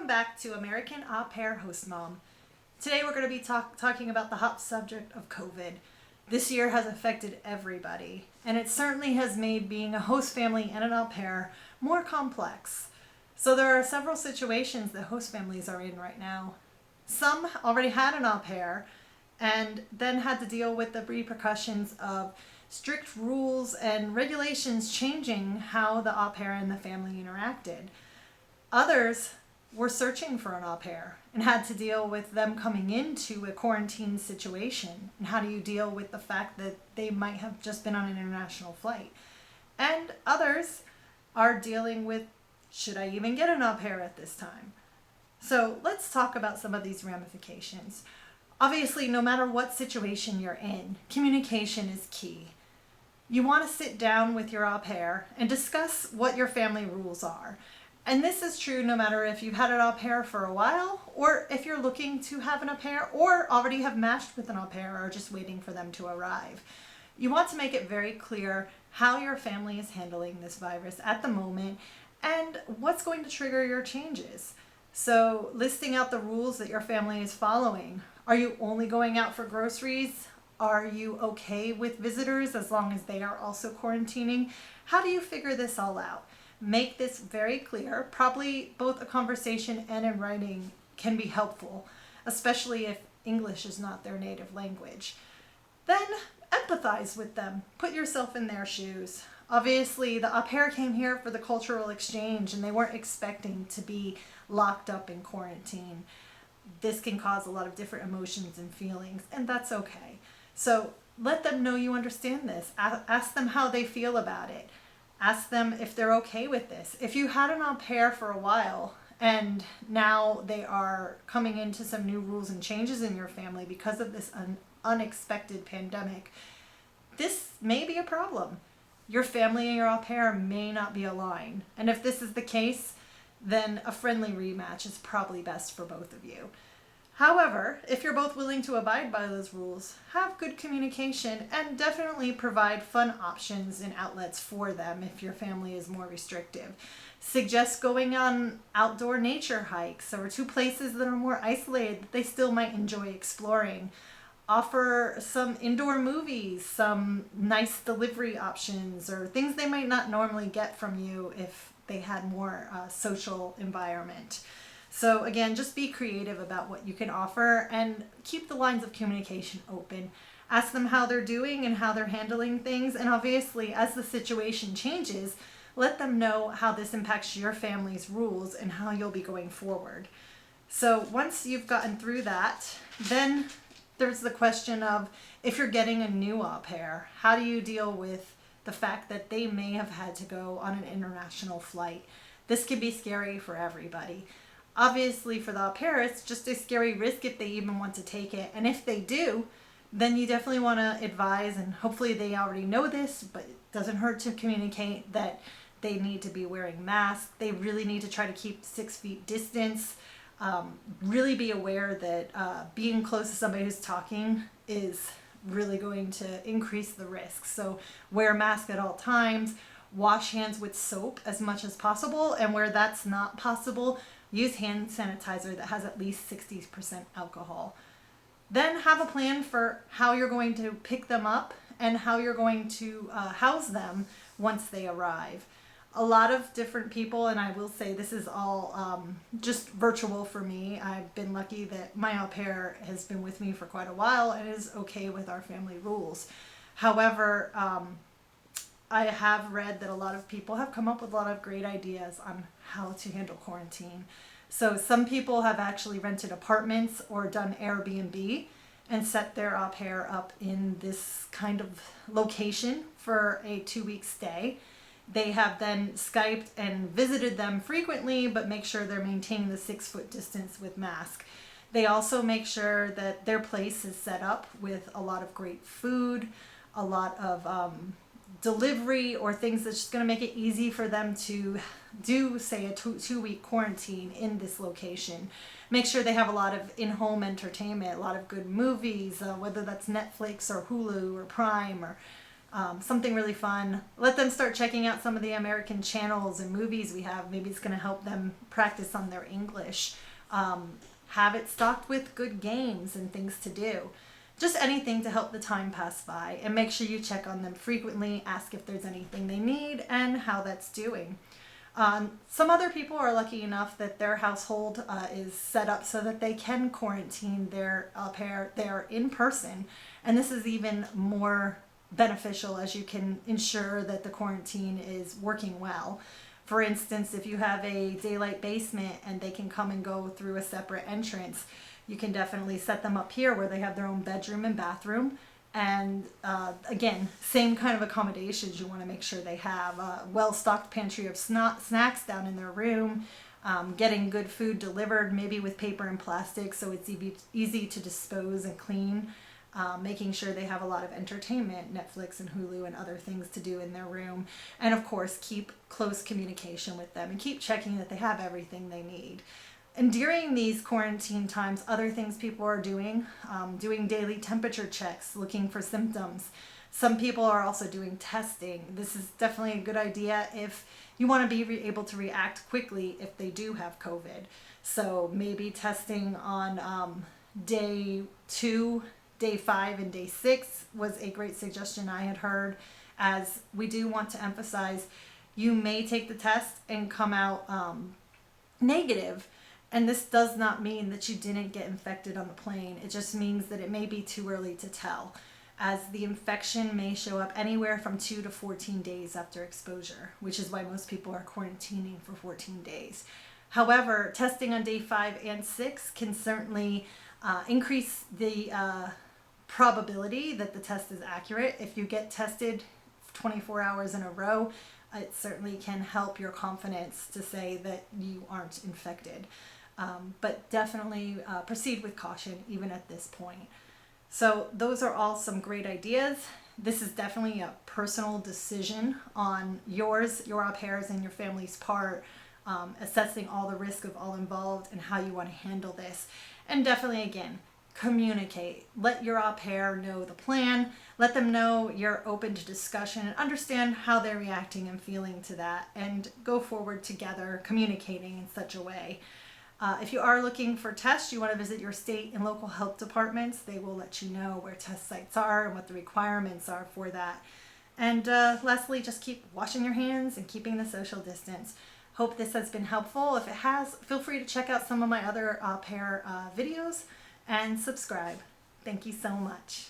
Welcome back to American Aupair Host Mom. Today we're going to be talking about the hot subject of COVID. This year has affected everybody, and it certainly has made being a host family and an au pair more complex. So there are several situations that host families are in right now. Some already had an au pair and then had to deal with the repercussions of strict rules and regulations changing how the au pair and the family interacted. Others were searching for an au pair and had to deal with them coming into a quarantine situation. And how do you deal with the fact that they might have just been on an international flight? And others are dealing with, should I even get an au pair at this time? So let's talk about some of these ramifications. Obviously, no matter what situation you're in, communication is key. You want to sit down with your au pair and discuss what your family rules are. And this is true no matter if you've had an au pair for a while, or if you're looking to have an au pair, or already have matched with an au pair, or just waiting for them to arrive. You want to make it very clear how your family is handling this virus at the moment, and what's going to trigger your changes. So listing out the rules that your family is following. Are you only going out for groceries? Are you okay with visitors as long as they are also quarantining? How do you figure this all out? Make this very clear. Probably both a conversation and in writing can be helpful, especially if English is not their native language. Then empathize with them. Put yourself in their shoes. Obviously, the au pair came here for the cultural exchange and they weren't expecting to be locked up in quarantine. This can cause a lot of different emotions and feelings, and that's okay. So let them know you understand this. Ask them how they feel about it. Ask them if they're okay with this. If you had an au pair for a while and now they are coming into some new rules and changes in your family because of this unexpected pandemic, this may be a problem. Your family and your au pair may not be aligned. And if this is the case, then a friendly rematch is probably best for both of you. However, if you're both willing to abide by those rules, have good communication and definitely provide fun options and outlets for them if your family is more restrictive. Suggest going on outdoor nature hikes or to places that are more isolated that they still might enjoy exploring. Offer some indoor movies, some nice delivery options, or things they might not normally get from you if they had more social environment. So again, just be creative about what you can offer and keep the lines of communication open. Ask them how they're doing and how they're handling things. And obviously, as the situation changes, let them know how this impacts your family's rules and how you'll be going forward. So once you've gotten through that, then there's the question of, if you're getting a new au pair, how do you deal with the fact that they may have had to go on an international flight? This can be scary for everybody. Obviously, for the au pair, it's just a scary risk if they even want to take it. And if they do, then you definitely want to advise, and hopefully they already know this, but it doesn't hurt to communicate that they need to be wearing masks. They really need to try to keep 6 feet distance. Really be aware that being close to somebody who's talking is really going to increase the risk. So wear a mask at all times. Wash hands with soap as much as possible. And where that's not possible, use hand sanitizer that has at least 60% alcohol. Then have a plan for how you're going to pick them up and how you're going to house them once they arrive. A lot of different people, and I will say this is all just virtual for me. I've been lucky that my au pair has been with me for quite a while and is okay with our family rules. However, I have read that a lot of people have come up with a lot of great ideas on how to handle quarantine. So some people have actually rented apartments or done Airbnb and set their au pair up in this kind of location for a 2-week stay. They have then Skyped and visited them frequently, but make sure they're maintaining the 6-foot distance with mask. They also make sure that their place is set up with a lot of great food, a lot of delivery, or things that's just going to make it easy for them to do, say, a 2-week quarantine in this location. Make sure they have a lot of in-home entertainment, a lot of good movies, whether that's Netflix or Hulu or Prime or something really fun. Let them start checking out some of the American channels and movies we have. Maybe it's going to help them practice on their English. Have it stocked with good games and things to do. Just anything to help the time pass by, and make sure you check on them frequently, ask if there's anything they need and how that's doing. Some other people are lucky enough that their household is set up so that they can quarantine their au pair there in person, and this is even more beneficial as you can ensure that the quarantine is working well. For instance, if you have a daylight basement and they can come and go through a separate entrance, you can definitely set them up here where they have their own bedroom and bathroom. And again, same kind of accommodations you want to make sure they have. A well-stocked pantry of snacks down in their room, getting good food delivered, maybe with paper and plastic so it's easy to dispose and clean. Making sure they have a lot of entertainment, Netflix and Hulu and other things to do in their room. And of course, keep close communication with them and keep checking that they have everything they need. And during these quarantine times, other things people are doing daily temperature checks, looking for symptoms. Some people are also doing testing. This is definitely a good idea if you want to be able to react quickly if they do have COVID. So maybe testing on day 2, day 5, and day 6 was a great suggestion I had heard, as we do want to emphasize you may take the test and come out negative. And this does not mean that you didn't get infected on the plane. It just means that it may be too early to tell, as the infection may show up anywhere from 2 to 14 days after exposure, which is why most people are quarantining for 14 days. However, testing on day 5 and 6 can certainly increase the probability that the test is accurate. If you get tested 24 hours in a row, it certainly can help your confidence to say that you aren't infected. But definitely proceed with caution even at this point. So those are all some great ideas. This is definitely a personal decision on yours, your au pairs, and your family's part, assessing all the risk of all involved and how you want to handle this. And definitely, again, communicate. Let your au pair know the plan. Let them know you're open to discussion and understand how they're reacting and feeling to that, and go forward together, communicating in such a way. If you are looking for tests, you want to visit your state and local health departments. They will let you know where test sites are and what the requirements are for that. And lastly, just keep washing your hands and keeping the social distance. Hope this has been helpful. If it has, feel free to check out some of my other au pair videos and subscribe. Thank you so much.